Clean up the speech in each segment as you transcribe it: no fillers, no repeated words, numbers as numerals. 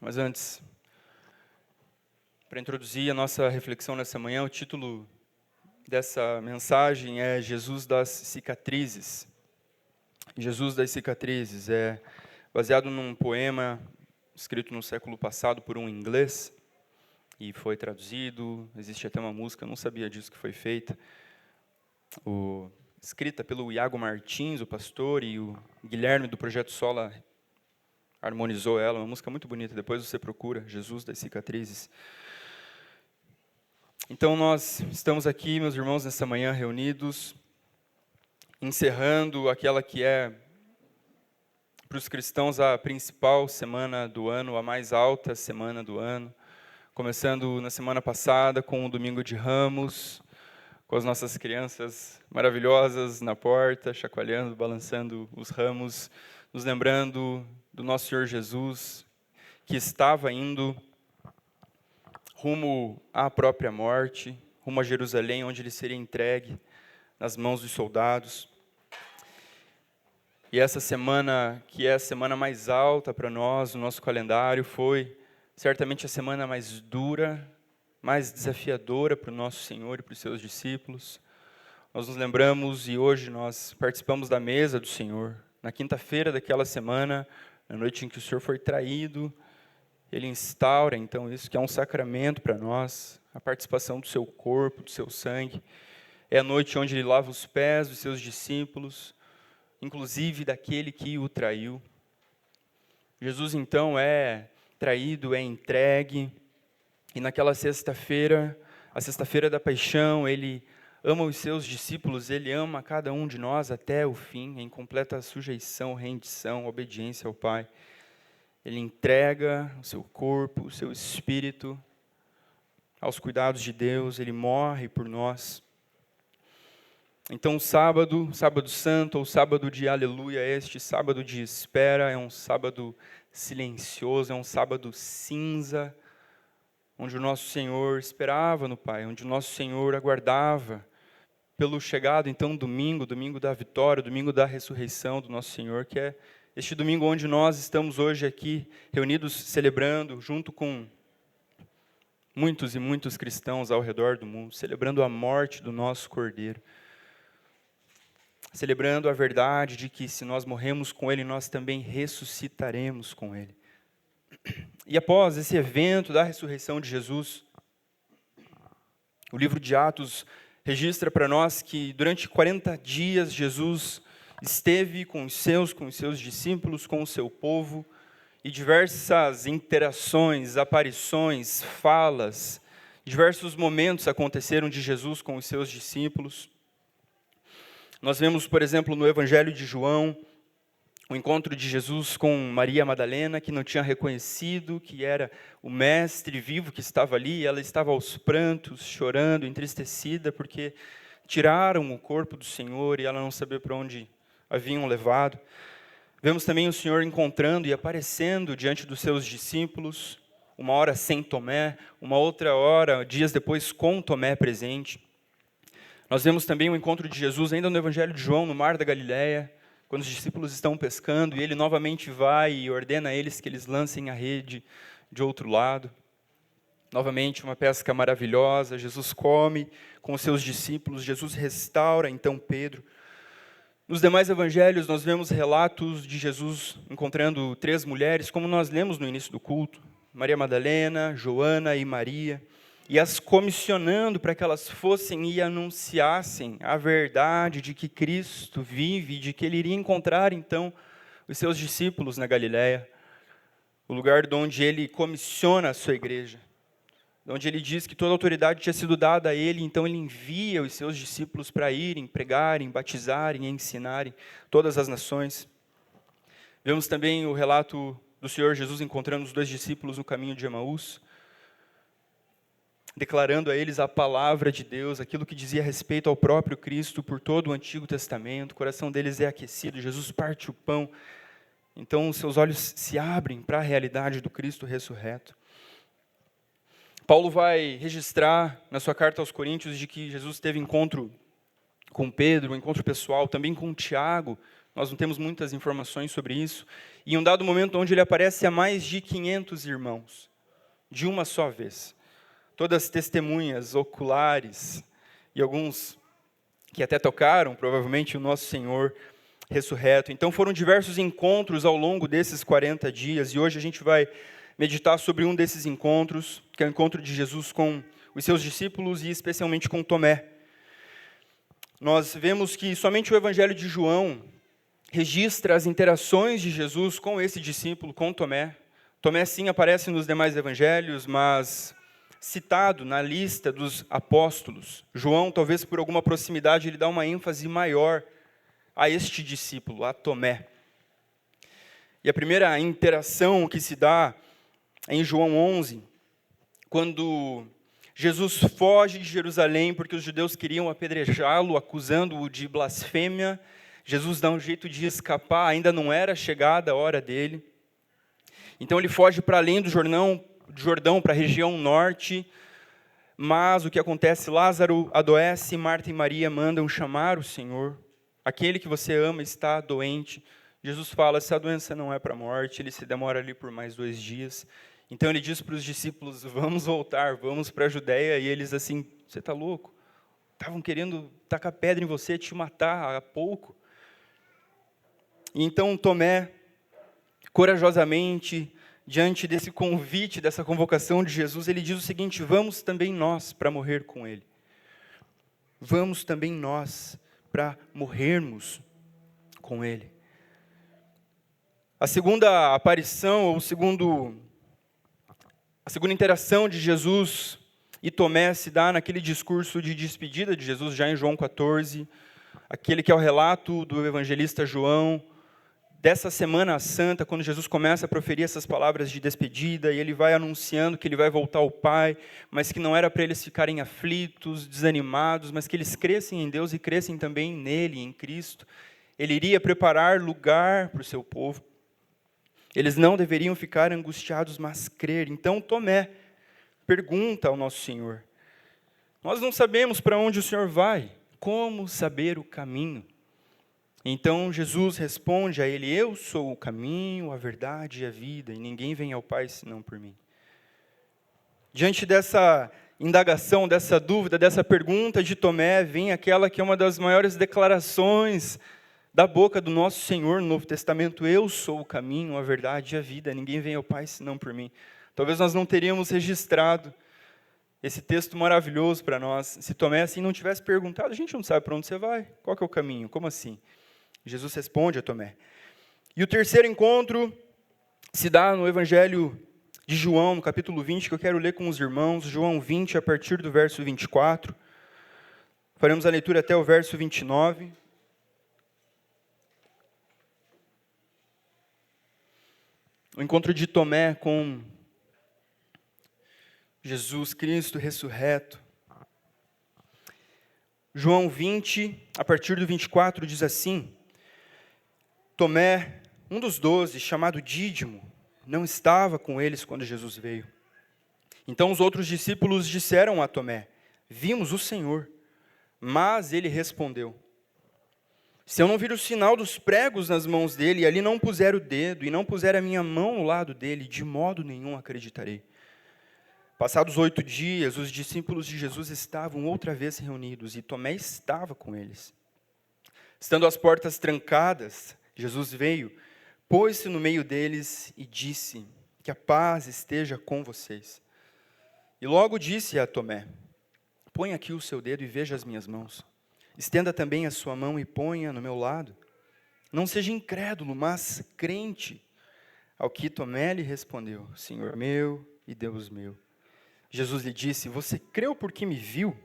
Mas antes, para introduzir a nossa reflexão nessa manhã, o título dessa mensagem é Jesus das Cicatrizes. Jesus das Cicatrizes é baseado num poema escrito no século passado por um inglês e foi traduzido. Existe até uma música, eu não sabia disso, que foi feita, escrita pelo Iago Martins, o pastor, e o Guilherme do Projeto Sola harmonizou ela, uma música muito bonita. Depois você procura, Jesus das Cicatrizes. Então nós estamos aqui, meus irmãos, nessa manhã reunidos, encerrando aquela que é, para os cristãos, a principal semana do ano, a mais alta semana do ano. Começando na semana passada com o Domingo de Ramos, com as nossas crianças maravilhosas na porta, chacoalhando, balançando os ramos, nos lembrando do nosso Senhor Jesus, que estava indo rumo à própria morte, rumo a Jerusalém, onde ele seria entregue nas mãos dos soldados. E essa semana, que é a semana mais alta para nós, no nosso calendário, foi certamente a semana mais dura, mais desafiadora para o nosso Senhor e para os seus discípulos. Nós nos lembramos e hoje nós participamos da mesa do Senhor. Na quinta-feira daquela semana, na noite em que o Senhor foi traído, Ele instaura, então, isso que é um sacramento para nós, a participação do seu corpo, do seu sangue. É a noite onde Ele lava os pés dos seus discípulos, inclusive daquele que o traiu. Jesus, então, é traído, é entregue, e naquela sexta-feira, a sexta-feira da paixão, Ele ama os seus discípulos, Ele ama cada um de nós até o fim, em completa sujeição, rendição, obediência ao Pai. Ele entrega o seu corpo, o seu espírito aos cuidados de Deus, Ele morre por nós. Então, sábado santo, ou sábado de aleluia, este sábado de espera, é um sábado silencioso, é um sábado cinza, onde o nosso Senhor esperava no Pai, onde o nosso Senhor aguardava pelo chegado, então, domingo da vitória, domingo da ressurreição do nosso Senhor, que é este domingo onde nós estamos hoje aqui, reunidos, celebrando, junto com muitos e muitos cristãos ao redor do mundo, celebrando a morte do nosso Cordeiro, celebrando a verdade de que se nós morremos com Ele, nós também ressuscitaremos com Ele. E após esse evento da ressurreição de Jesus, o livro de Atos registra para nós que durante 40 dias Jesus esteve com os seus discípulos, com o seu povo, e diversas interações, aparições, falas, diversos momentos aconteceram de Jesus com os seus discípulos. Nós vemos, por exemplo, no Evangelho de João, o encontro de Jesus com Maria Madalena, que não tinha reconhecido que era o Mestre vivo que estava ali, e ela estava aos prantos, chorando, entristecida, porque tiraram o corpo do Senhor e ela não sabia para onde haviam levado. Vemos também o Senhor encontrando e aparecendo diante dos seus discípulos, uma hora sem Tomé, uma outra hora, dias depois, com Tomé presente. Nós vemos também o encontro de Jesus ainda no Evangelho de João, no Mar da Galileia, quando os discípulos estão pescando, e ele novamente vai e ordena a eles que eles lancem a rede de outro lado. Novamente, uma pesca maravilhosa, Jesus come com os seus discípulos, Jesus restaura então Pedro. Nos demais evangelhos, nós vemos relatos de Jesus encontrando 3 mulheres, como nós lemos no início do culto, Maria Madalena, Joana e Maria, e as comissionando para que elas fossem e anunciassem a verdade de que Cristo vive, de que Ele iria encontrar, então, os seus discípulos na Galileia, o lugar de onde Ele comissiona a sua igreja, onde Ele diz que toda a autoridade tinha sido dada a Ele, então Ele envia os seus discípulos para irem, pregarem, batizarem, ensinarem todas as nações. Vemos também o relato do Senhor Jesus encontrando os 2 discípulos no caminho de Emaús, declarando a eles a palavra de Deus, aquilo que dizia respeito ao próprio Cristo por todo o Antigo Testamento. O coração deles é aquecido, Jesus parte o pão, então os seus olhos se abrem para a realidade do Cristo ressurreto. Paulo vai registrar na sua carta aos Coríntios de que Jesus teve encontro com Pedro, um encontro pessoal, também com Tiago, Nós não temos muitas informações sobre isso. E em um dado momento onde ele aparece a mais de 500 irmãos, de uma só vez. Todas testemunhas oculares e alguns que até tocaram, provavelmente, o nosso Senhor ressurreto. Então foram diversos encontros ao longo desses 40 dias, e hoje a gente vai meditar sobre um desses encontros, que é o encontro de Jesus com os seus discípulos e especialmente com Tomé. Nós vemos que somente o Evangelho de João registra as interações de Jesus com esse discípulo, com Tomé. Tomé sim aparece nos demais evangelhos, mas citado na lista dos apóstolos. João, talvez por alguma proximidade, ele dá uma ênfase maior a este discípulo, a Tomé. E a primeira interação que se dá é em João 11, quando Jesus foge de Jerusalém porque os judeus queriam apedrejá-lo, acusando-o de blasfêmia. Jesus dá um jeito de escapar, ainda não era chegada a hora dele. Então ele foge para além do Jordão, para a região norte. Mas o que acontece? Lázaro adoece, Marta e Maria mandam chamar o Senhor. Aquele que você ama está doente. Jesus fala, essa doença não é para a morte, ele se demora ali por mais 2 dias. Então ele diz para os discípulos, vamos voltar, vamos para a Judéia. E eles assim, você está louco? Estavam querendo tacar pedra em você, te matar há pouco. E então Tomé, corajosamente, diante desse convite, dessa convocação de Jesus, ele diz o seguinte, vamos também nós para morrer com ele. Vamos também nós para morrermos com ele. A segunda aparição, ou a segunda interação de Jesus e Tomé se dá naquele discurso de despedida de Jesus, já em João 14, aquele que é o relato do evangelista João, dessa Semana Santa, quando Jesus começa a proferir essas palavras de despedida, e ele vai anunciando que ele vai voltar ao Pai, mas que não era para eles ficarem aflitos, desanimados, mas que eles crescem em Deus e crescem também nele, em Cristo. Ele iria preparar lugar para o seu povo. Eles não deveriam ficar angustiados, mas crer. Então Tomé pergunta ao nosso Senhor, nós não sabemos para onde o Senhor vai, como saber o caminho? Então Jesus responde a ele, eu sou o caminho, a verdade e a vida, e ninguém vem ao Pai senão por mim. Diante dessa indagação, dessa dúvida, dessa pergunta de Tomé, vem aquela que é uma das maiores declarações da boca do nosso Senhor no Novo Testamento, eu sou o caminho, a verdade e a vida, ninguém vem ao Pai senão por mim. Talvez nós não teríamos registrado esse texto maravilhoso para nós, se Tomé assim não tivesse perguntado, a gente não sabe para onde você vai, qual que é o caminho, como assim? Jesus responde a Tomé. E o terceiro encontro se dá no Evangelho de João, no capítulo 20, que eu quero ler com os irmãos, João 20, a partir do verso 24. Faremos a leitura até o verso 29. O encontro de Tomé com Jesus Cristo ressurreto. João 20, a partir do 24, diz assim, Tomé, um dos 12, chamado Dídimo, não estava com eles quando Jesus veio. Então os outros discípulos disseram a Tomé, vimos o Senhor. Mas ele respondeu, se eu não vir o sinal dos pregos nas mãos dele, e ali não puser o dedo, e não puser a minha mão no lado dele, de modo nenhum acreditarei. Passados 8 dias, os discípulos de Jesus estavam outra vez reunidos, e Tomé estava com eles. Estando as portas trancadas, Jesus veio, pôs-se no meio deles e disse, que a paz esteja com vocês. E logo disse a Tomé, põe aqui o seu dedo e veja as minhas mãos. Estenda também a sua mão e ponha no meu lado. Não seja incrédulo, mas crente. Ao que Tomé lhe respondeu, Senhor meu e Deus meu. Jesus lhe disse, você creu porque me viu?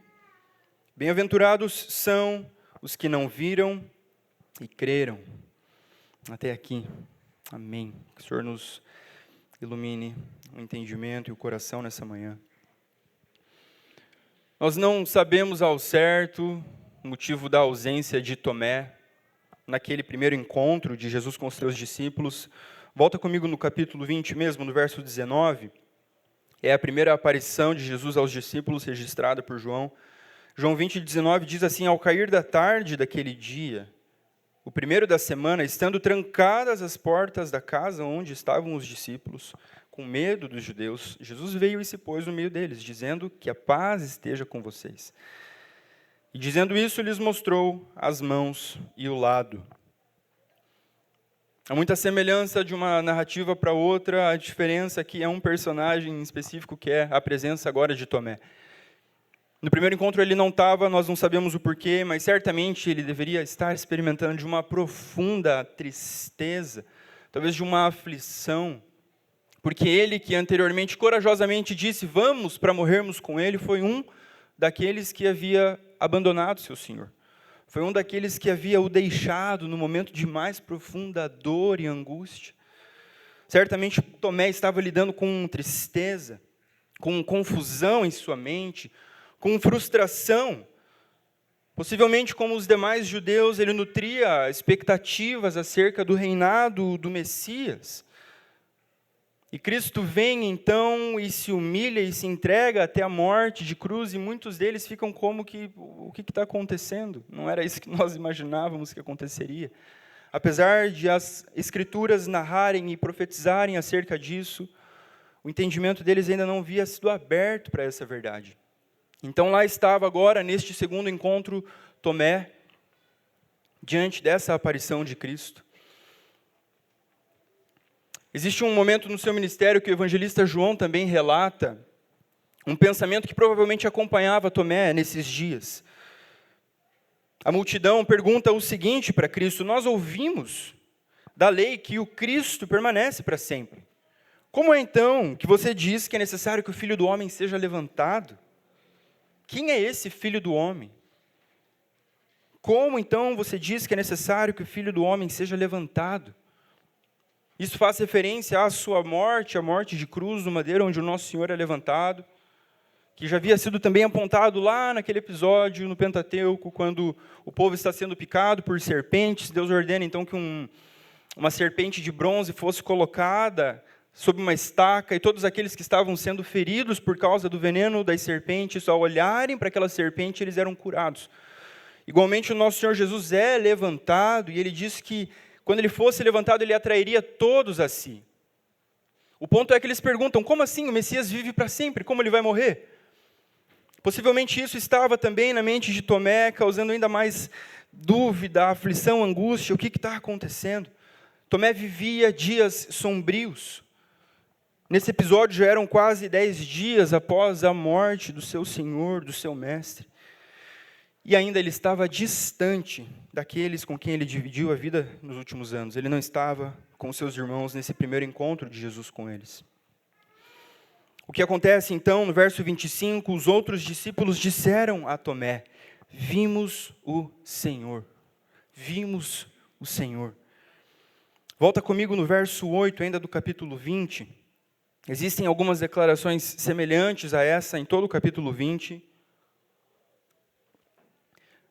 Bem-aventurados são os que não viram e creram. Até aqui. Amém. Que o Senhor nos ilumine o entendimento e o coração nessa manhã. Nós não sabemos ao certo o motivo da ausência de Tomé naquele primeiro encontro de Jesus com os seus discípulos. Volta comigo no capítulo 20 mesmo, no verso 19. É a primeira aparição de Jesus aos discípulos registrada por João. João 20, 19 diz assim, ao cair da tarde daquele dia, o o primeiro da semana, estando trancadas as portas da casa onde estavam os discípulos, com medo dos judeus, Jesus veio e se pôs no meio deles, dizendo que a paz esteja com vocês. E dizendo isso, lhes mostrou as mãos e o lado. Há muita semelhança de uma narrativa para outra, a diferença é que é um personagem específico que é a presença agora de Tomé. No primeiro encontro ele não estava, nós não sabemos o porquê, mas certamente ele deveria estar experimentando de uma profunda tristeza, talvez de uma aflição, porque ele que anteriormente corajosamente disse, vamos para morrermos com ele, foi um daqueles que havia abandonado seu Senhor. Foi um daqueles que havia o deixado no momento de mais profunda dor e angústia. Certamente Tomé estava lidando com tristeza, com confusão em sua mente, com frustração. Possivelmente, como os demais judeus, ele nutria expectativas acerca do reinado do Messias. E Cristo vem, então, e se humilha e se entrega até a morte de cruz, e muitos deles ficam como que, o que está acontecendo? Não era isso que nós imaginávamos que aconteceria. Apesar de as Escrituras narrarem e profetizarem acerca disso, o entendimento deles ainda não havia sido aberto para essa verdade. Então lá estava agora, neste segundo encontro, Tomé, diante dessa aparição de Cristo. Existe um momento no seu ministério que o evangelista João também relata, um pensamento que provavelmente acompanhava Tomé nesses dias. A multidão pergunta o seguinte para Cristo, nós ouvimos da lei que o Cristo permanece para sempre. Como é então que você diz que é necessário que o Filho do Homem seja levantado? Quem é esse Filho do Homem? Como então você diz que é necessário que o Filho do Homem seja levantado? Isso faz referência à sua morte, a morte de cruz do madeiro, onde o nosso Senhor é levantado, que já havia sido também apontado lá naquele episódio no Pentateuco, quando o povo está sendo picado por serpentes. Deus ordena então que uma serpente de bronze fosse colocada sob uma estaca, e todos aqueles que estavam sendo feridos por causa do veneno das serpentes, ao olharem para aquela serpente, eles eram curados. Igualmente, o nosso Senhor Jesus é levantado, e ele diz que, quando ele fosse levantado, ele atrairia todos a si. O ponto é que eles perguntam, como assim? O Messias vive para sempre, como ele vai morrer? Possivelmente isso estava também na mente de Tomé, causando ainda mais dúvida, aflição, angústia, o que está acontecendo? Tomé vivia dias sombrios. Nesse episódio já eram quase 10 dias após a morte do seu Senhor, do seu Mestre. E ainda ele estava distante daqueles com quem ele dividiu a vida nos últimos anos. Ele não estava com seus irmãos nesse primeiro encontro de Jesus com eles. O que acontece então, no verso 25, os outros discípulos disseram a Tomé, vimos o Senhor. Vimos o Senhor. Volta comigo no verso 8, ainda do capítulo 20. Existem algumas declarações semelhantes a essa em todo o capítulo 20.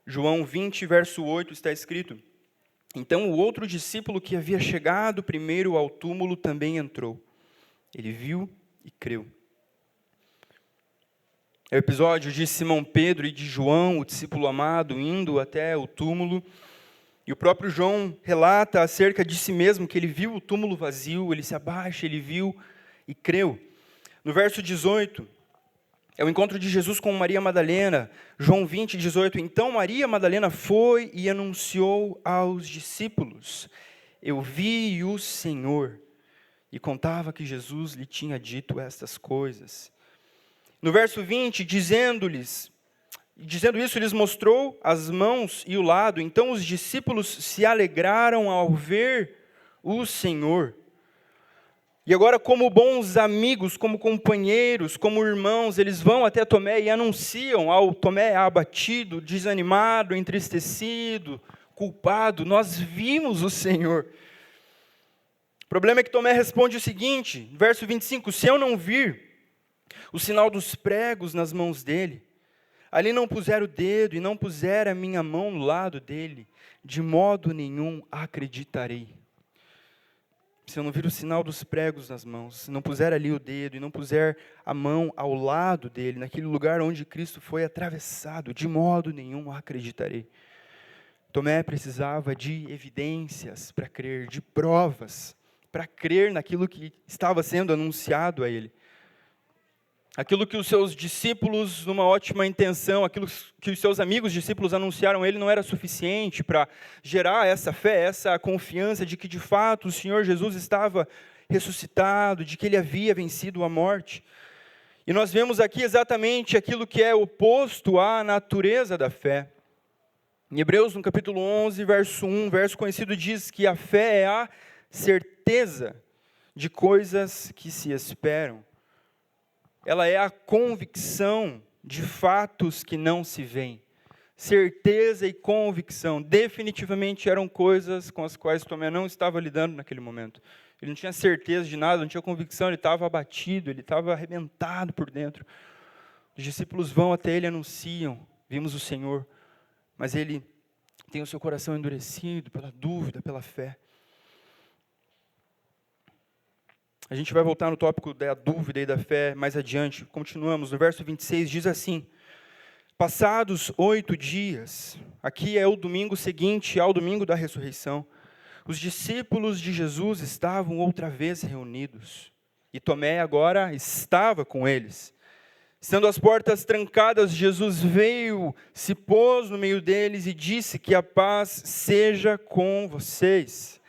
João 20, verso 8, está escrito, então o outro discípulo que havia chegado primeiro ao túmulo também entrou. Ele viu e creu. É o episódio de Simão Pedro e de João, o discípulo amado, indo até o túmulo. E o próprio João relata acerca de si mesmo, que ele viu o túmulo vazio, ele se abaixa, ele viu e creu. No verso 18, é o encontro de Jesus com Maria Madalena, João 20, 18. Então Maria Madalena foi e anunciou aos discípulos, eu vi o Senhor, e contava que Jesus lhe tinha dito estas coisas. No verso 20, dizendo isso, lhes mostrou as mãos e o lado. Então os discípulos se alegraram ao ver o Senhor. E agora, como bons amigos, como companheiros, como irmãos, eles vão até Tomé e anunciam ao Tomé abatido, desanimado, entristecido, culpado, nós vimos o Senhor. O problema é que Tomé responde o seguinte, verso 25, se eu não vir o sinal dos pregos nas mãos dele, ali não puser o dedo e não puser a minha mão no lado dele, de modo nenhum acreditarei. Se eu não vir o sinal dos pregos nas mãos, se não puser ali o dedo e não puser a mão ao lado dele, naquele lugar onde Cristo foi atravessado, de modo nenhum acreditarei. Tomé precisava de evidências para crer, de provas, para crer naquilo que estava sendo anunciado a ele. Aquilo que os seus discípulos, numa ótima intenção, aquilo que os seus amigos discípulos anunciaram a ele não era suficiente para gerar essa fé, essa confiança de que de fato o Senhor Jesus estava ressuscitado, de que ele havia vencido a morte. E nós vemos aqui exatamente aquilo que é oposto à natureza da fé. Em Hebreus, no capítulo 11, verso 1, verso conhecido, diz que a fé é a certeza de coisas que se esperam. Ela é a convicção de fatos que não se veem. Certeza e convicção definitivamente eram coisas com as quais Tomé não estava lidando naquele momento. Ele não tinha certeza de nada, não tinha convicção, ele estava abatido, ele estava arrebentado por dentro. Os discípulos vão até ele e anunciam, vimos o Senhor, mas ele tem o seu coração endurecido pela dúvida, pela fé. A gente vai voltar no tópico da dúvida e da fé mais adiante. Continuamos, no verso 26 diz assim: passados 8 dias, aqui é o domingo seguinte ao domingo da ressurreição, os discípulos de Jesus estavam outra vez reunidos, e Tomé agora estava com eles. Estando as portas trancadas, Jesus veio, se pôs no meio deles e disse que a paz seja com vocês.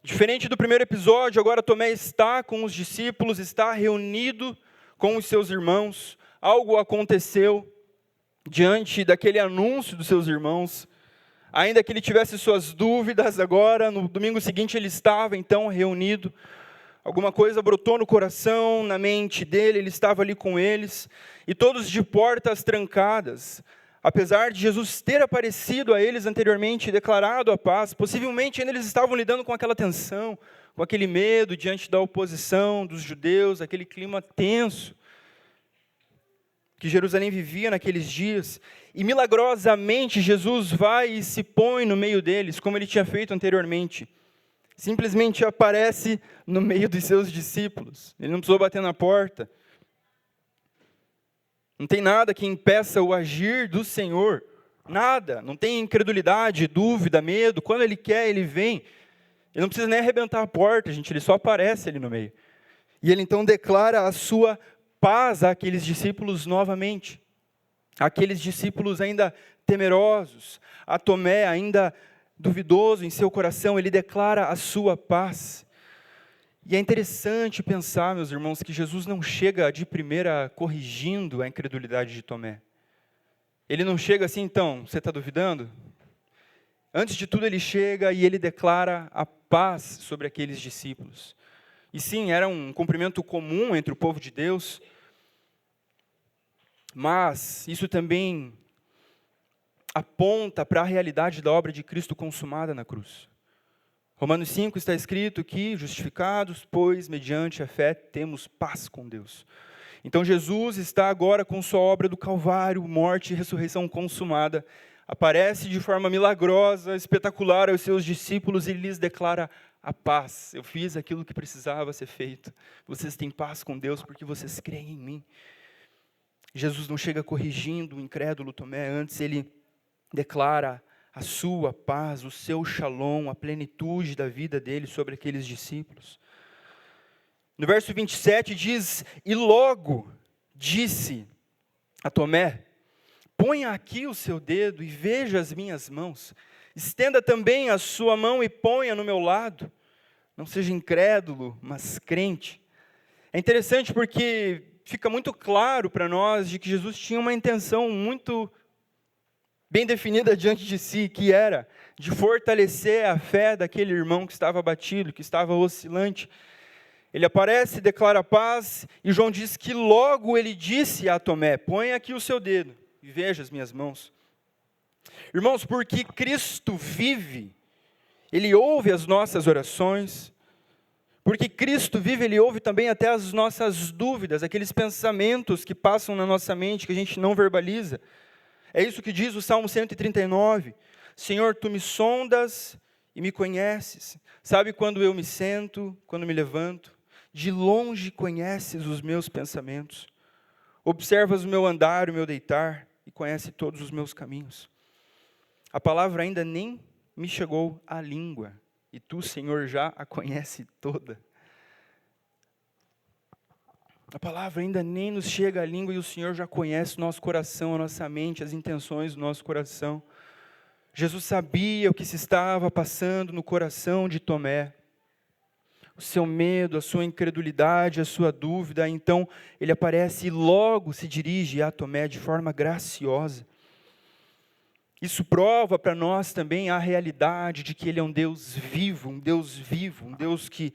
Diferente do primeiro episódio, agora Tomé está com os discípulos, está reunido com os seus irmãos. Algo aconteceu diante daquele anúncio dos seus irmãos. Ainda que ele tivesse suas dúvidas, agora, no domingo seguinte, ele estava então reunido. Alguma coisa brotou no coração, na mente dele, ele estava ali com eles, e todos de portas trancadas. Apesar de Jesus ter aparecido a eles anteriormente e declarado a paz, possivelmente ainda eles estavam lidando com aquela tensão, com aquele medo diante da oposição dos judeus, aquele clima tenso que Jerusalém vivia naqueles dias. E milagrosamente Jesus vai e se põe no meio deles, como ele tinha feito anteriormente. Simplesmente aparece no meio dos seus discípulos. Ele não precisou bater na porta. Não tem nada que impeça o agir do Senhor. Nada. Não tem incredulidade, dúvida, medo. Quando Ele quer, Ele vem. Ele não precisa nem arrebentar a porta, gente. Ele só aparece ali no meio. E Ele então declara a sua paz àqueles discípulos novamente. Aqueles discípulos ainda temerosos. A Tomé ainda duvidoso em seu coração, ele declara a sua paz. E é interessante pensar, meus irmãos, que Jesus não chega de primeira corrigindo a incredulidade de Tomé. Ele não chega assim, então, você está duvidando? Antes de tudo, ele chega e ele declara a paz sobre aqueles discípulos. E sim, era um cumprimento comum entre o povo de Deus, mas isso também aponta para a realidade da obra de Cristo consumada na cruz. Romanos 5 está escrito que, justificados, pois, mediante a fé, temos paz com Deus. Então Jesus está agora com sua obra do Calvário, morte e ressurreição consumada, aparece de forma milagrosa, espetacular aos seus discípulos e lhes declara a paz. Eu fiz aquilo que precisava ser feito. Vocês têm paz com Deus porque vocês creem em mim. Jesus não chega corrigindo o incrédulo Tomé, antes ele declara a sua paz, o seu shalom, a plenitude da vida dele sobre aqueles discípulos. No verso 27 diz: e logo disse a Tomé: ponha aqui o seu dedo e veja as minhas mãos. Estenda também a sua mão e ponha no meu lado. Não seja incrédulo, mas crente. É interessante porque fica muito claro para nós de que Jesus tinha uma intenção muito bem definida diante de si, que era de fortalecer a fé daquele irmão que estava abatido, que estava oscilante. Ele aparece, declara paz, e João diz que logo ele disse a Tomé: põe aqui o seu dedo e veja as minhas mãos. Irmãos, porque Cristo vive, Ele ouve as nossas orações. Porque Cristo vive, Ele ouve também até as nossas dúvidas, aqueles pensamentos que passam na nossa mente, que a gente não verbaliza. É isso que diz o Salmo 139. Senhor, Tu me sondas e me conheces. Sabe quando eu me sento, quando me levanto. De longe conheces os meus pensamentos. Observas o meu andar, o meu deitar, e conhece todos os meus caminhos. A palavra ainda nem me chegou à língua, e tu, Senhor, já a conhece toda. A palavra ainda nem nos chega à língua e o Senhor já conhece o nosso coração, a nossa mente, as intenções do nosso coração. Jesus sabia o que se estava passando no coração de Tomé. O seu medo, a sua incredulidade, a sua dúvida. Então, ele aparece e logo se dirige a Tomé de forma graciosa. Isso prova para nós também a realidade de que Ele é um Deus vivo, um Deus que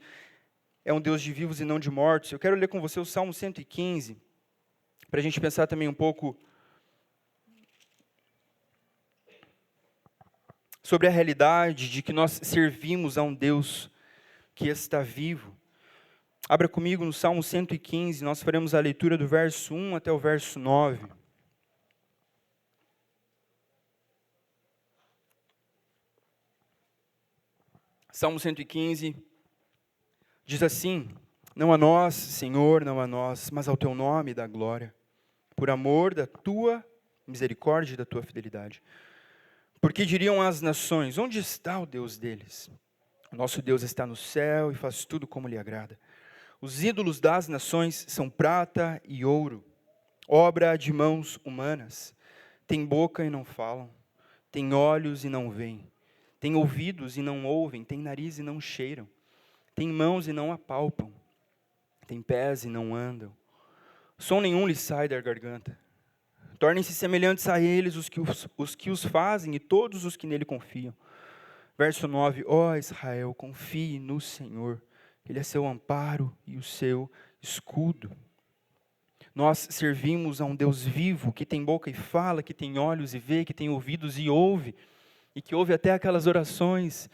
é um Deus de vivos e não de mortos. Eu quero ler com você o Salmo 115, para a gente pensar também um pouco sobre a realidade de que nós servimos a um Deus que está vivo. Abra comigo no Salmo 115, nós faremos a leitura do verso 1 até o verso 9. Salmo 115 diz assim: não a nós, Senhor, não a nós, mas ao teu nome dá glória, por amor da tua misericórdia e da tua fidelidade. Porque diriam as nações: onde está o Deus deles? O nosso Deus está no céu e faz tudo como lhe agrada. Os ídolos das nações são prata e ouro, obra de mãos humanas. Têm boca e não falam, têm olhos e não veem, têm ouvidos e não ouvem, têm nariz e não cheiram, têm mãos e não apalpam, têm pés e não andam. Som nenhum lhes sai da garganta. Tornem-se semelhantes a eles os que os fazem e todos os que nele confiam. Verso 9: ó Israel, confie no Senhor, Ele é seu amparo e o seu escudo. Nós servimos a um Deus vivo, que tem boca e fala, que tem olhos e vê, que tem ouvidos e ouve, e que ouve até aquelas orações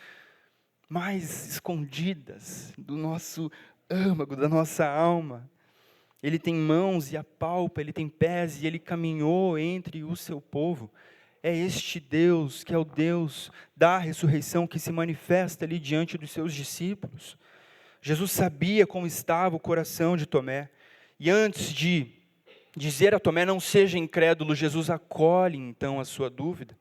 mais escondidas do nosso âmago, da nossa alma. Ele tem mãos e apalpa, ele tem pés e ele caminhou entre o seu povo. É este Deus que é o Deus da ressurreição que se manifesta ali diante dos seus discípulos. Jesus sabia como estava o coração de Tomé. E antes de dizer a Tomé, não seja incrédulo, Jesus acolhe então a sua dúvida.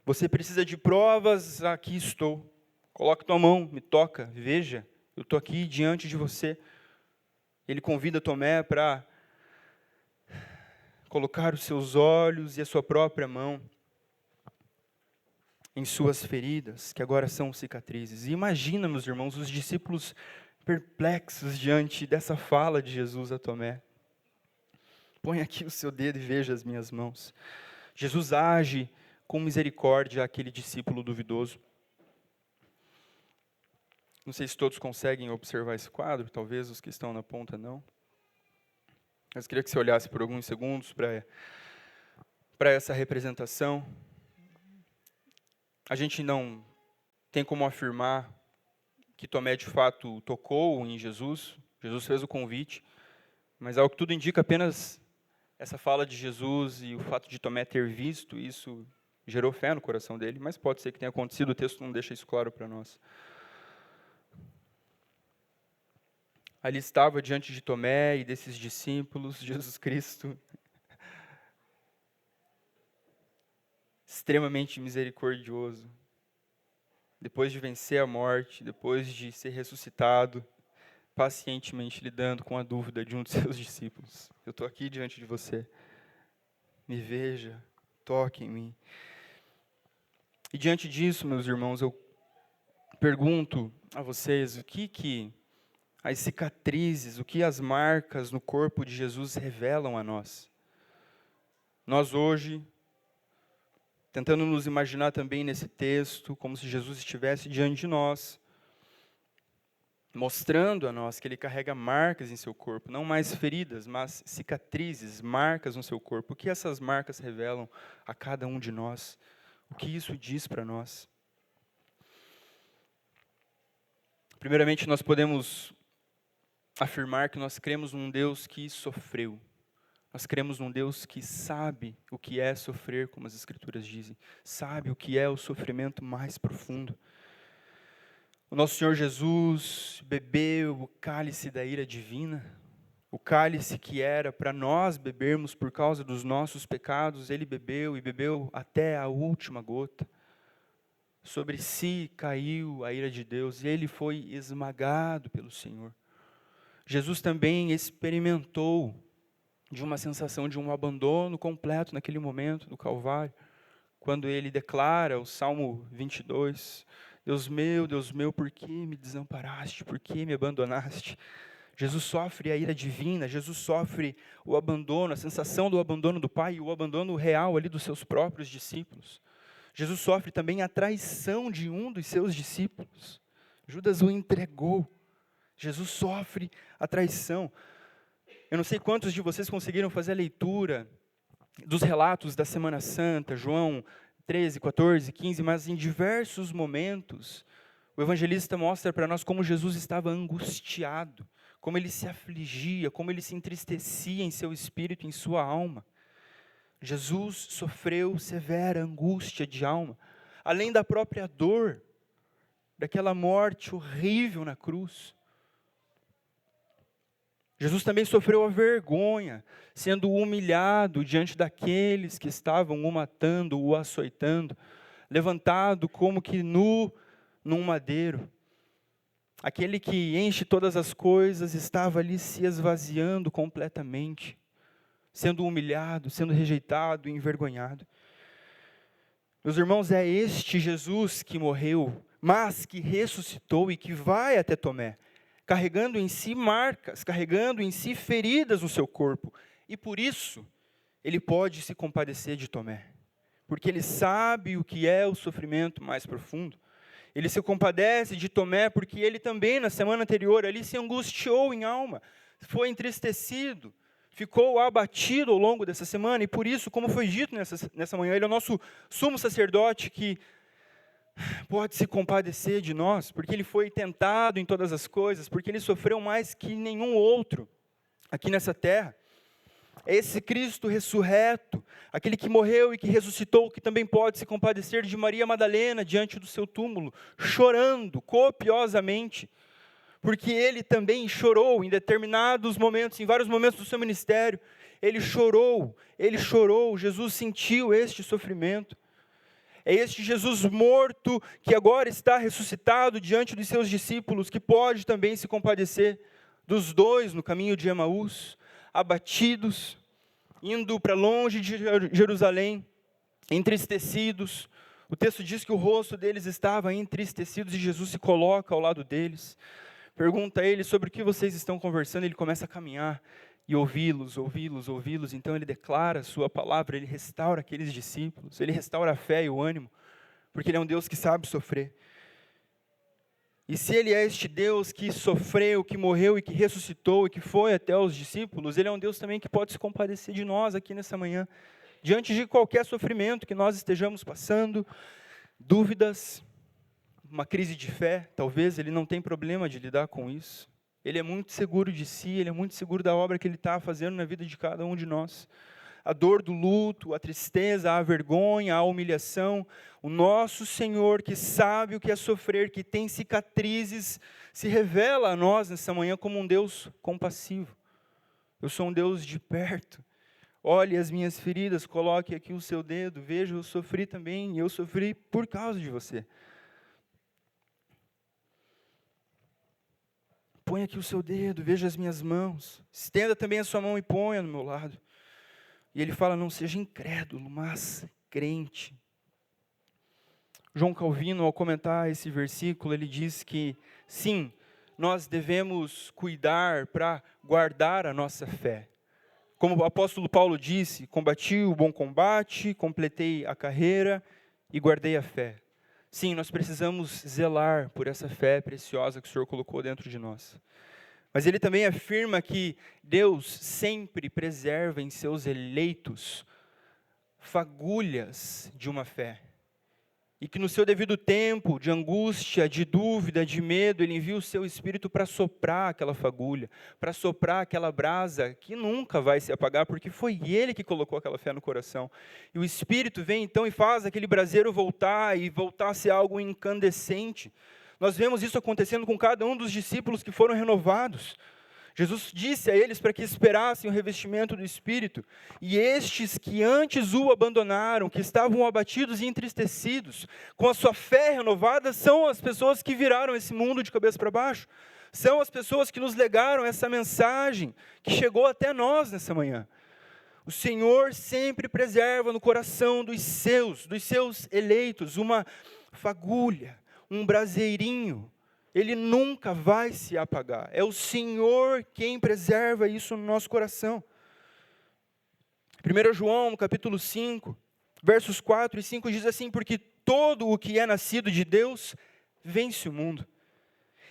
Você precisa de provas? Aqui estou. Coloque tua mão, me toca, veja, eu estou aqui diante de você. Ele convida Tomé para colocar os seus olhos e a sua própria mão em suas feridas, que agora são cicatrizes. E imagina, meus irmãos, os discípulos perplexos diante dessa fala de Jesus a Tomé. Põe aqui o seu dedo e veja as minhas mãos. Jesus age com misericórdia àquele discípulo duvidoso. Não sei se todos conseguem observar esse quadro, talvez os que estão na ponta não. Mas queria que você olhasse por alguns segundos para essa representação. A gente não tem como afirmar que Tomé de fato tocou em Jesus. Jesus fez o convite, mas ao que tudo indica, apenas essa fala de Jesus e o fato de Tomé ter visto isso gerou fé no coração dele, mas pode ser que tenha acontecido, o texto não deixa isso claro para nós. Ali estava diante de Tomé e desses discípulos, Jesus Cristo, extremamente misericordioso. Depois de vencer a morte, depois de ser ressuscitado, pacientemente lidando com a dúvida de um de seus discípulos. Eu estou aqui diante de você. Me veja, toque em mim. E diante disso, meus irmãos, eu pergunto a vocês, o que as cicatrizes, o que as marcas no corpo de Jesus revelam a nós? Nós hoje, tentando nos imaginar também nesse texto, como se Jesus estivesse diante de nós, mostrando a nós que Ele carrega marcas em seu corpo, não mais feridas, mas cicatrizes, marcas no seu corpo. O que essas marcas revelam a cada um de nós? O que isso diz para nós? Primeiramente, nós podemos afirmar que nós cremos num Deus que sofreu. Nós cremos num Deus que sabe o que é sofrer, como as Escrituras dizem. Sabe o que é o sofrimento mais profundo. O nosso Senhor Jesus bebeu o cálice da ira divina. O cálice que era para nós bebermos por causa dos nossos pecados, ele bebeu e bebeu até a última gota. Sobre si caiu a ira de Deus e ele foi esmagado pelo Senhor. Jesus também experimentou de uma sensação de um abandono completo naquele momento do Calvário, quando ele declara o Salmo 22, Deus meu, por que me desamparaste? Por que me abandonaste? Jesus sofre a ira divina, Jesus sofre o abandono, a sensação do abandono do Pai e o abandono real ali dos seus próprios discípulos. Jesus sofre também a traição de um dos seus discípulos. Judas o entregou. Jesus sofre a traição. Eu não sei quantos de vocês conseguiram fazer a leitura dos relatos da Semana Santa, João 13, 14, 15, mas em diversos momentos, o evangelista mostra para nós como Jesus estava angustiado, como ele se afligia, como ele se entristecia em seu espírito, em sua alma. Jesus sofreu severa angústia de alma, além da própria dor, daquela morte horrível na cruz. Jesus também sofreu a vergonha, sendo humilhado diante daqueles que estavam o matando, o açoitando, levantado como que nu num madeiro. Aquele que enche todas as coisas estava ali se esvaziando completamente, sendo humilhado, sendo rejeitado, envergonhado. Meus irmãos, é este Jesus que morreu, mas que ressuscitou e que vai até Tomé, carregando em si marcas, carregando em si feridas no seu corpo. E por isso, ele pode se compadecer de Tomé, porque ele sabe o que é o sofrimento mais profundo. Ele se compadece de Tomé porque ele também, na semana anterior, ali se angustiou em alma, foi entristecido, ficou abatido ao longo dessa semana, e por isso, como foi dito nessa manhã, ele é o nosso sumo sacerdote que pode se compadecer de nós, porque ele foi tentado em todas as coisas, porque ele sofreu mais que nenhum outro aqui nessa terra. É esse Cristo ressurreto, aquele que morreu e que ressuscitou, que também pode se compadecer de Maria Madalena diante do seu túmulo, chorando copiosamente, porque ele também chorou em determinados momentos, em vários momentos do seu ministério. Ele chorou, Jesus sentiu este sofrimento. É este Jesus morto, que agora está ressuscitado diante dos seus discípulos, que pode também se compadecer dos dois no caminho de Emaús, abatidos, indo para longe de Jerusalém, entristecidos. O texto diz que o rosto deles estava entristecido e Jesus se coloca ao lado deles. Pergunta a eles sobre o que vocês estão conversando, ele começa a caminhar e ouvi-los. Então ele declara a sua palavra, ele restaura aqueles discípulos, ele restaura a fé e o ânimo, porque ele é um Deus que sabe sofrer. E se ele é este Deus que sofreu, que morreu e que ressuscitou e que foi até os discípulos, ele é um Deus também que pode se compadecer de nós aqui nessa manhã, diante de qualquer sofrimento que nós estejamos passando, dúvidas, uma crise de fé, talvez, ele não tem problema de lidar com isso. Ele é muito seguro de si, ele é muito seguro da obra que ele está fazendo na vida de cada um de nós. A dor do luto, a tristeza, a vergonha, a humilhação, o nosso Senhor que sabe o que é sofrer, que tem cicatrizes, se revela a nós nessa manhã como um Deus compassivo. Eu sou um Deus de perto. Olhe as minhas feridas, coloque aqui o seu dedo, veja, eu sofri também, e eu sofri por causa de você. Põe aqui o seu dedo, veja as minhas mãos, estenda também a sua mão e ponha no meu lado. E ele fala, não seja incrédulo, mas crente. João Calvino, ao comentar esse versículo, ele diz que, sim, nós devemos cuidar para guardar a nossa fé. Como o apóstolo Paulo disse, combati o bom combate, completei a carreira e guardei a fé. Sim, nós precisamos zelar por essa fé preciosa que o Senhor colocou dentro de nós. Mas ele também afirma que Deus sempre preserva em seus eleitos fagulhas de uma fé. E que no seu devido tempo, de angústia, de dúvida, de medo, ele envia o seu Espírito para soprar aquela fagulha, para soprar aquela brasa que nunca vai se apagar, porque foi ele que colocou aquela fé no coração. E o Espírito vem então e faz aquele braseiro voltar a ser algo incandescente. Nós vemos isso acontecendo com cada um dos discípulos que foram renovados. Jesus disse a eles para que esperassem o revestimento do Espírito, e estes que antes o abandonaram, que estavam abatidos e entristecidos, com a sua fé renovada, são as pessoas que viraram esse mundo de cabeça para baixo. São as pessoas que nos legaram essa mensagem que chegou até nós nessa manhã. O Senhor sempre preserva no coração dos seus eleitos, uma fagulha, um braseirinho. Ele nunca vai se apagar. É o Senhor quem preserva isso no nosso coração. 1 João, no capítulo 5, versos 4 e 5, diz assim: porque todo o que é nascido de Deus vence o mundo.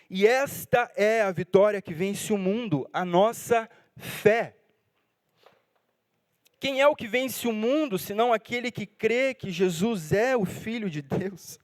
E esta é a vitória que vence o mundo, a nossa fé. Quem é o que vence o mundo, senão aquele que crê que Jesus é o Filho de Deus?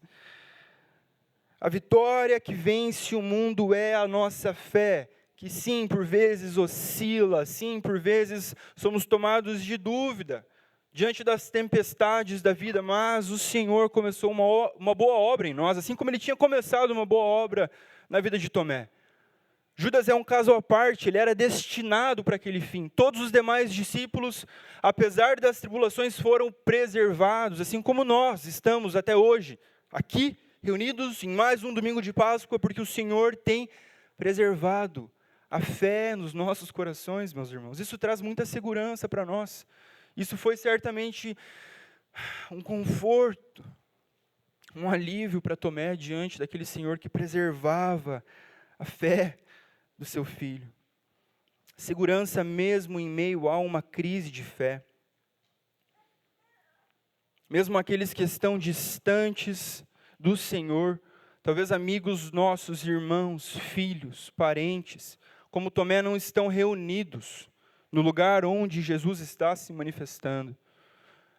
A vitória que vence o mundo é a nossa fé, que sim, por vezes oscila, sim, por vezes somos tomados de dúvida diante das tempestades da vida, mas o Senhor começou uma boa obra em nós, assim como Ele tinha começado uma boa obra na vida de Tomé. Judas é um caso à parte, ele era destinado para aquele fim. Todos os demais discípulos, apesar das tribulações, foram preservados, assim como nós estamos até hoje, aqui, reunidos em mais um domingo de Páscoa, porque o Senhor tem preservado a fé nos nossos corações, meus irmãos. Isso traz muita segurança para nós. Isso foi certamente um conforto, um alívio para Tomé diante daquele Senhor que preservava a fé do seu filho. Segurança mesmo em meio a uma crise de fé. Mesmo aqueles que estão distantes do Senhor, talvez amigos nossos, irmãos, filhos, parentes, como Tomé, não estão reunidos no lugar onde Jesus está se manifestando.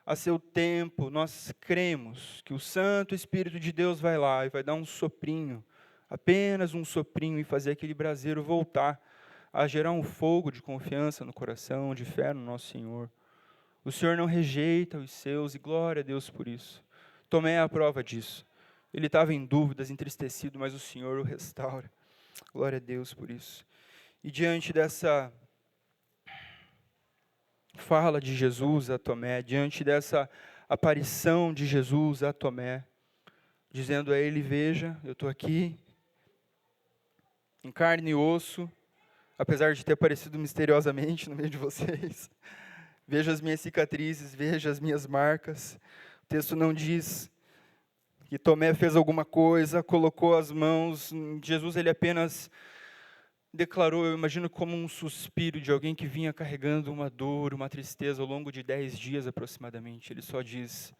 A seu tempo, nós cremos que o Santo Espírito de Deus vai lá e vai dar um soprinho, apenas um soprinho, e fazer aquele braseiro voltar a gerar um fogo de confiança no coração, de fé no nosso Senhor. O Senhor não rejeita os seus, e glória a Deus por isso. Tomé é a prova disso. Ele estava em dúvidas, entristecido, mas o Senhor o restaura. Glória a Deus por isso. E diante dessa fala de Jesus a Tomé, diante dessa aparição de Jesus a Tomé, dizendo a ele: veja, eu estou aqui, em carne e osso, apesar de ter aparecido misteriosamente no meio de vocês. Veja as minhas cicatrizes, veja as minhas marcas. O texto não diz que Tomé fez alguma coisa, colocou as mãos. Jesus, ele apenas declarou, eu imagino, como um suspiro de alguém que vinha carregando uma dor, uma tristeza ao longo de 10 dias aproximadamente. Ele só diz: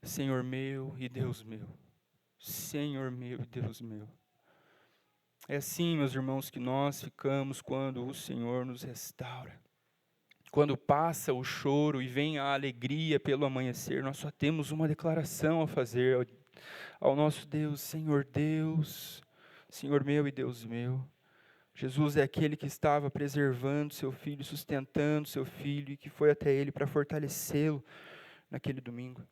Senhor meu e Deus meu. Senhor meu e Deus meu. É assim, meus irmãos, que nós ficamos quando o Senhor nos restaura. Quando passa o choro e vem a alegria pelo amanhecer, nós só temos uma declaração a fazer ao nosso Deus: Senhor Deus, Senhor meu e Deus meu. Jesus é aquele que estava preservando seu filho, sustentando seu filho, e que foi até ele para fortalecê-lo naquele domingo.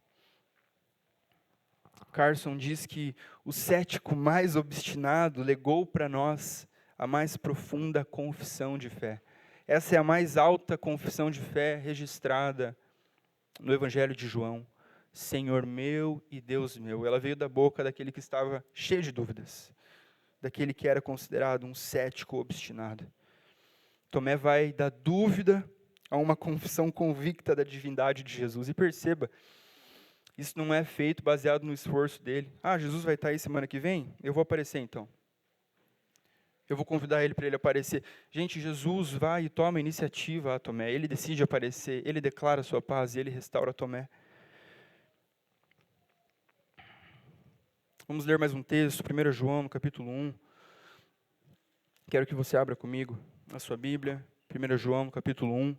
Carson diz que o cético mais obstinado legou para nós a mais profunda confissão de fé. Essa é a mais alta confissão de fé registrada no Evangelho de João. Senhor meu e Deus meu. Ela veio da boca daquele que estava cheio de dúvidas, daquele que era considerado um cético obstinado. Tomé vai da dúvida a uma confissão convicta da divindade de Jesus. E perceba, isso não é feito baseado no esforço dele. Ah, Jesus vai estar aí semana que vem? Eu vou aparecer então. Eu vou convidar ele para ele aparecer. Gente, Jesus vai e toma a iniciativa a Tomé. Ele decide aparecer, ele declara a sua paz e ele restaura Tomé. Vamos ler mais um texto, 1 João, no capítulo 1. Quero que você abra comigo a sua Bíblia, 1 João, no capítulo 1.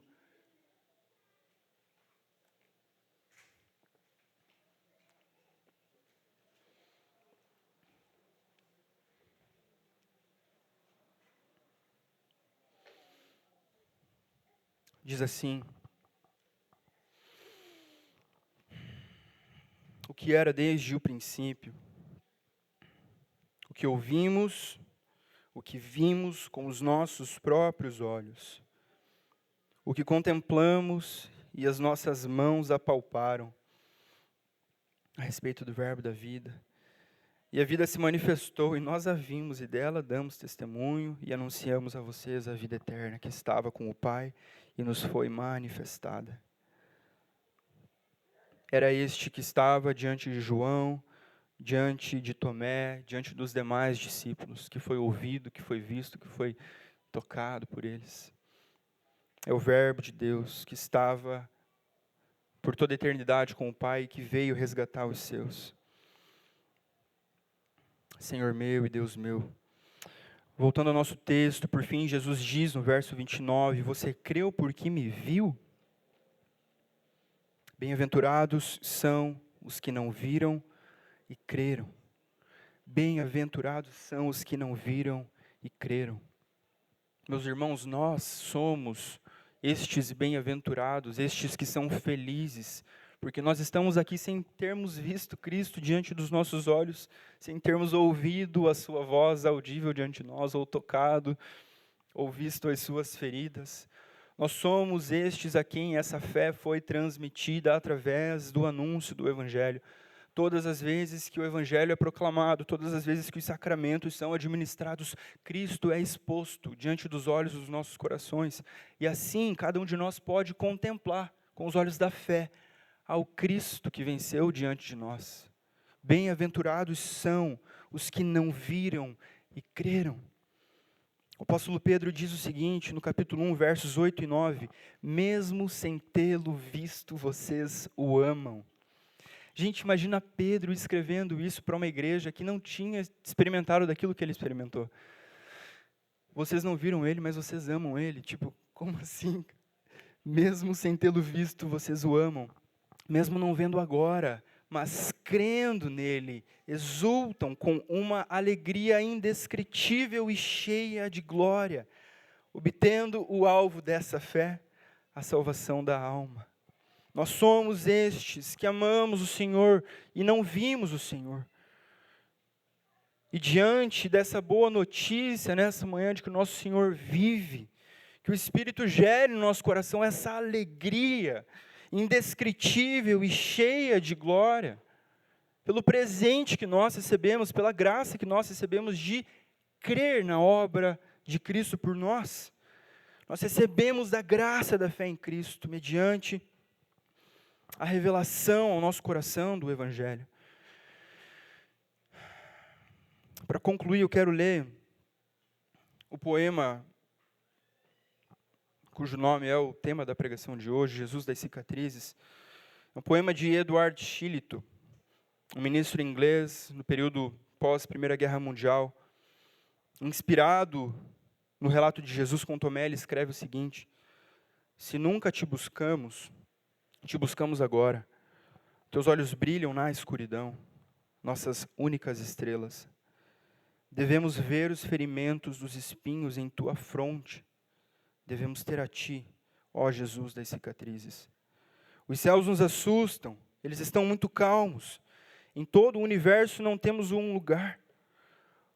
Diz assim: o que era desde o princípio, o que ouvimos, o que vimos com os nossos próprios olhos, o que contemplamos e as nossas mãos apalparam a respeito do Verbo da vida. E a vida se manifestou e nós a vimos e dela damos testemunho e anunciamos a vocês a vida eterna que estava com o Pai e nos foi manifestada. Era este que estava diante de João, diante de Tomé, diante dos demais discípulos, que foi ouvido, que foi visto, que foi tocado por eles. É o Verbo de Deus que estava por toda a eternidade com o Pai e que veio resgatar os seus. Senhor meu e Deus meu. Voltando ao nosso texto, por fim, Jesus diz no verso 29, você creu porque me viu? Bem-aventurados são os que não viram e creram. Bem-aventurados são os que não viram e creram. Meus irmãos, nós somos estes bem-aventurados, estes que são felizes, porque nós estamos aqui sem termos visto Cristo diante dos nossos olhos, sem termos ouvido a sua voz audível diante de nós, ou tocado, ou visto as suas feridas. Nós somos estes a quem essa fé foi transmitida através do anúncio do Evangelho. Todas as vezes que o Evangelho é proclamado, todas as vezes que os sacramentos são administrados, Cristo é exposto diante dos olhos dos nossos corações. E assim, cada um de nós pode contemplar, com os olhos da fé, ao Cristo que venceu diante de nós. Bem-aventurados são os que não viram e creram. O apóstolo Pedro diz o seguinte, no capítulo 1, versos 8 e 9, mesmo sem tê-lo visto, vocês o amam. Gente, imagina Pedro escrevendo isso para uma igreja que não tinha experimentado daquilo que ele experimentou. Vocês não viram ele, mas vocês amam ele. Tipo, como assim? Mesmo sem tê-lo visto, vocês o amam. Mesmo não vendo agora, mas crendo nele, exultam com uma alegria indescritível e cheia de glória, obtendo o alvo dessa fé, a salvação da alma. Nós somos estes que amamos o Senhor e não vimos o Senhor. E diante dessa boa notícia, nessa manhã de que o nosso Senhor vive, que o Espírito gere no nosso coração essa alegria indescritível e cheia de glória, pelo presente que nós recebemos, pela graça que nós recebemos de crer na obra de Cristo por nós. Nós recebemos da graça da fé em Cristo, mediante a revelação ao nosso coração do Evangelho. Para concluir, eu quero ler o poema cujo nome é o tema da pregação de hoje, Jesus das Cicatrizes. É um poema de Edward Shillito, um ministro inglês no período pós-Primeira Guerra Mundial. Inspirado no relato de Jesus com Tomé, ele escreve o seguinte: se nunca te buscamos agora. Teus olhos brilham na escuridão, nossas únicas estrelas. Devemos ver os ferimentos dos espinhos em tua fronte. Devemos ter a ti, ó Jesus das cicatrizes. Os céus nos assustam, eles estão muito calmos. Em todo o universo não temos um lugar.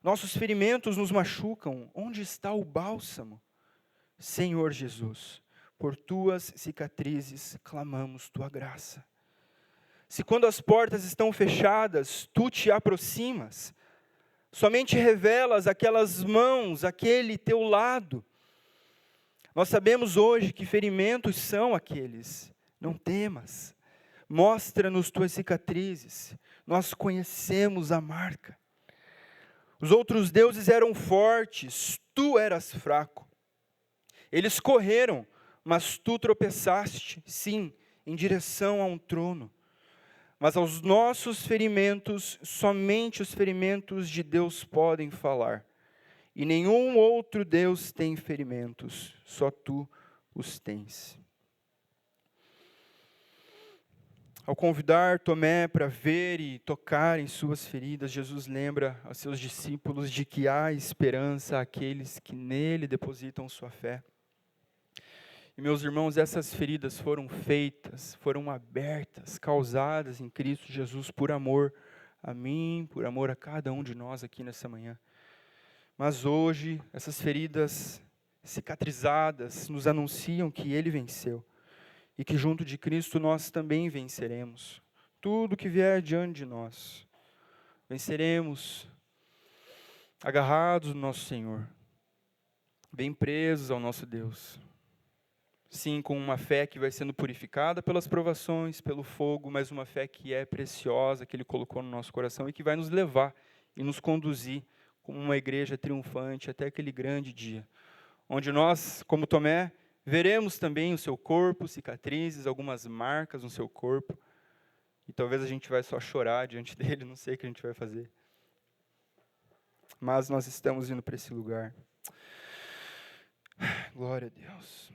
Nossos ferimentos nos machucam. Onde está o bálsamo? Senhor Jesus, por tuas cicatrizes clamamos tua graça. Se quando as portas estão fechadas, tu te aproximas, somente revelas aquelas mãos, aquele teu lado. Nós sabemos hoje que ferimentos são aqueles. Não temas. Mostra-nos tuas cicatrizes. Nós conhecemos a marca. Os outros deuses eram fortes, tu eras fraco. Eles correram, mas tu tropeçaste, sim, em direção a um trono. Mas aos nossos ferimentos, somente os ferimentos de Deus podem falar. E nenhum outro Deus tem ferimentos, só tu os tens. Ao convidar Tomé para ver e tocar em suas feridas, Jesus lembra aos seus discípulos de que há esperança àqueles que nele depositam sua fé. E meus irmãos, essas feridas foram feitas, foram abertas, causadas em Cristo Jesus por amor a mim, por amor a cada um de nós aqui nessa manhã. Mas hoje, essas feridas cicatrizadas nos anunciam que Ele venceu e que junto de Cristo nós também venceremos. Tudo que vier diante de nós, venceremos agarrados no nosso Senhor, bem presos ao nosso Deus. Sim, com uma fé que vai sendo purificada pelas provações, pelo fogo, mas uma fé que é preciosa, que Ele colocou no nosso coração e que vai nos levar e nos conduzir como uma igreja triunfante até aquele grande dia, onde nós, como Tomé, veremos também o seu corpo, cicatrizes, algumas marcas no seu corpo, e talvez a gente vai só chorar diante dele, não sei o que a gente vai fazer. Mas nós estamos indo para esse lugar. Glória a Deus.